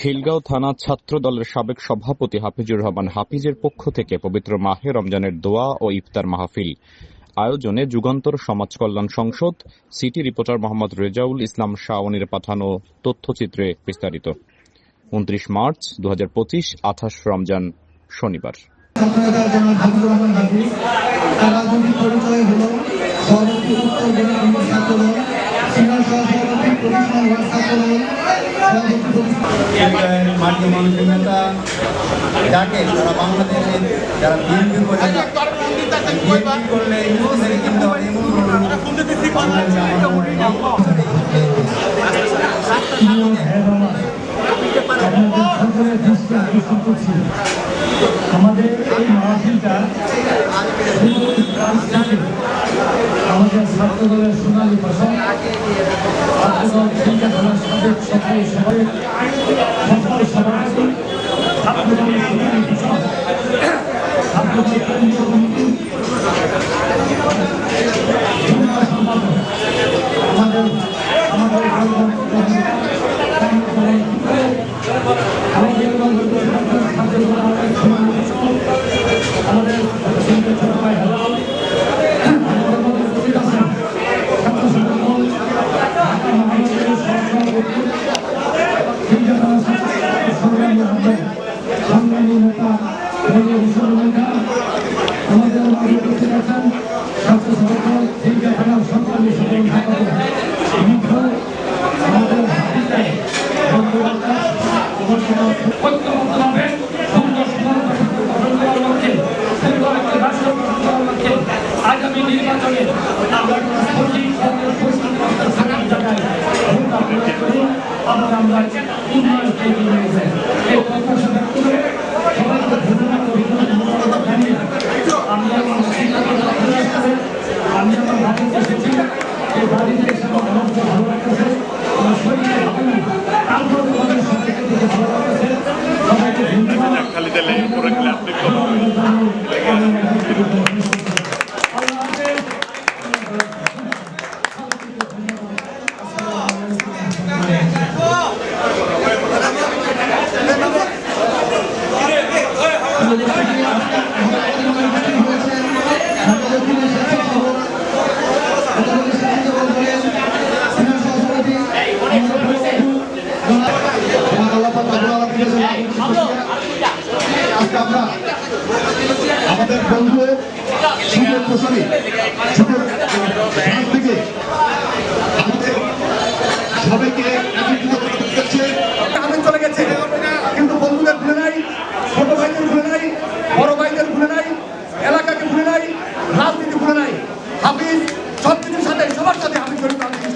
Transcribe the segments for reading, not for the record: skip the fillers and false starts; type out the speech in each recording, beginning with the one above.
খিলগাঁও থানা ছাত্র দলের সাবেক সভাপতি হাফিজুর রহমান হাফিজের পক্ষ থেকে পবিত্র মাহে রমজানের দোয়া ও ইফতার মাহফিল আয়োজনে যুগান্তর সমাজ কল্যাণ সংসদ। সিটি রিপোর্টার মোহাম্মদ রেজাউল ইসলাম শাওনের পাঠানো তথ্যচিত্রে বিস্তারিত। 29 মার্চ 2025, 28 রমজান, শনিবার। মাটি মানুষের নেতা যাকে তারা বাংলাদেশে যারা বিএনপি করলে কিনতে হয় আমাদের এই মাহফিলটা আমাদের ছাত্র দলের সোনালী ভাষা ছাত্রদল শিক্ষা দলের সাবেক সভাপতি ছাত্রদলের সোনালী ভাষা ছাত্রদল কেন্দ্রীয় কমিটি আমাদের আগামী নির্বাচনে আমরা উন্নয়ন তৈরি হয়েছে এই প্রত্যাশা ব্যক্ত করে সবাইকে ধন্যবাদ জানিয়ে আমি আমার বাড়িতে এসেছি। এই বাড়িতে এসে আমাকে ভালো লাগতেছে, আমার শরীরে ভালো না, তারপর আমাদের সবাইকে দেখে ভালো লাগতেছে। সবাইকে ধন্যবাদ। আমাদের বন্ধু থেকে সবাইকে আমি চলে গেছে, কিন্তু বন্ধুদের ভুলে নাই, ছোট ভাইদের ভুলে নাই, বড় ভাইদের ভুলে নাই, এলাকাকে ভুলে নাই, রাজনীতি ভুলে নাই। হাফিজ সবকিছুর সাথে সবার সাথে আমি জড়িত আছি।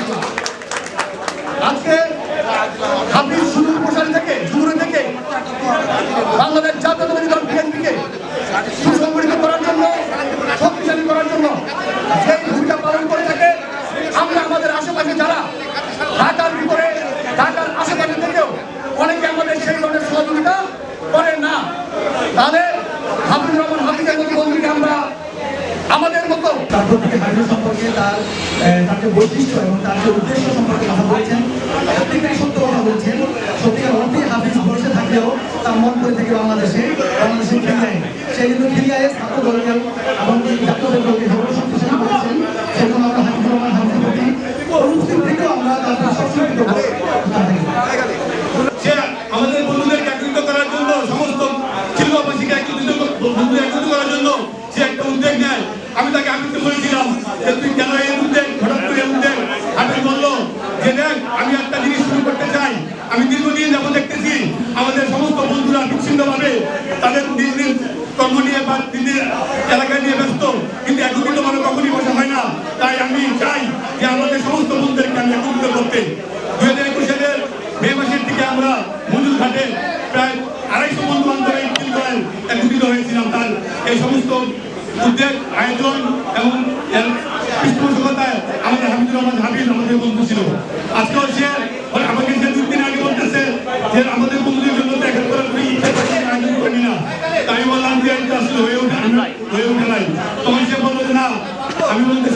আজকে হাফিজ সুদূর প্রসারী থেকে বাংলাদেশ জাতীয়তাবাদী দল বিএনপিকে সুসংগঠিত করার জন্য, শক্তিশালী করার জন্য সেই ভূমিকা পালন করে থাকে। আমরা আমাদের আশেপাশে যারা ঢাকার ভিতরে, ঢাকার আশেপাশে থেকেও অনেকে আমাদের সেই ধরনের সহযোগিতা করে না, তাদের হাফিজুর রহমান হাফিজের মতো বন্ধুকে আমরা আমাদের মতো তার প্রতি হাফিজ সম্পর্কে তার যে বৈশিষ্ট্য এবং তার যে উদ্দেশ্য সম্পর্কে কথা বলছেন, সত্যিকারই সত্য কথা বলছেন। সত্যিকার অর্থে হাফিজ বসে থাকলেও তার মন করে থেকে বাংলাদেশে খিলিয়ায়, সেই জন্য খিলিয়ায় ছাত্র দলকে এবং জাতীয় দলকে শক্তিশালী করেছেন। সেজন্য আমরা হাফিজুর রহমান হাফিজের প্রতি অনুপস্থিত থেকেও আমরা তাদের সহযোগিতা করে আমাদের বন্ধুদেরকে একত্রিত করার জন্য, সমস্ত খিলগাঁওবাসীকে একত্রিত করার জন্য সে একটা উদ্যোগ নেয়। আমি তাকে আবৃত্তি করেছিলাম যে তুই কেন এই উদ্যোগ, হঠাৎ করে উদ্যোগ। হাফিজ বললো যে দেখ, আমি একটা জিনিস শুরু করতে চাই। আমি দীর্ঘদিন যাবো দেখতেছি আমাদের সমস্ত বন্ধুরা বিচ্ছিন্নভাবে তাদের নিজ নিজ কর্ম নিয়ে বা নিজের এলাকা নিয়ে ব্যস্ত, কিন্তু একত্রিত মানে কখনই বসা হয় না। তাই আমি চাই যে আমাদের সমস্ত বন্ধুদেরকে আমি একত্রিত করতে। 2021 মে মাসের দিকে আমরা মজুর ঘাটে প্রায় 250 বন্ধু বান্ধব একত্রিত হয়েছিলাম। তার এই সমস্ত উদ্যোগ, আয়োজন এবং পৃষ্ঠপোষকতায় আমাদের হাফিজুর রহমান হাফিজ আমাদের বন্ধু ছিল। আজকেও সে আমাকে সে 2 দিন আগে বলতেছে যে আমাদের বন্ধুদের জন্য দেখা করার কোনো ইচ্ছা আয়োজন করি না। তাই বললাম যে আসলে হয়ে ওঠে নাই। তখন সে বললো যে না, আমি বলতে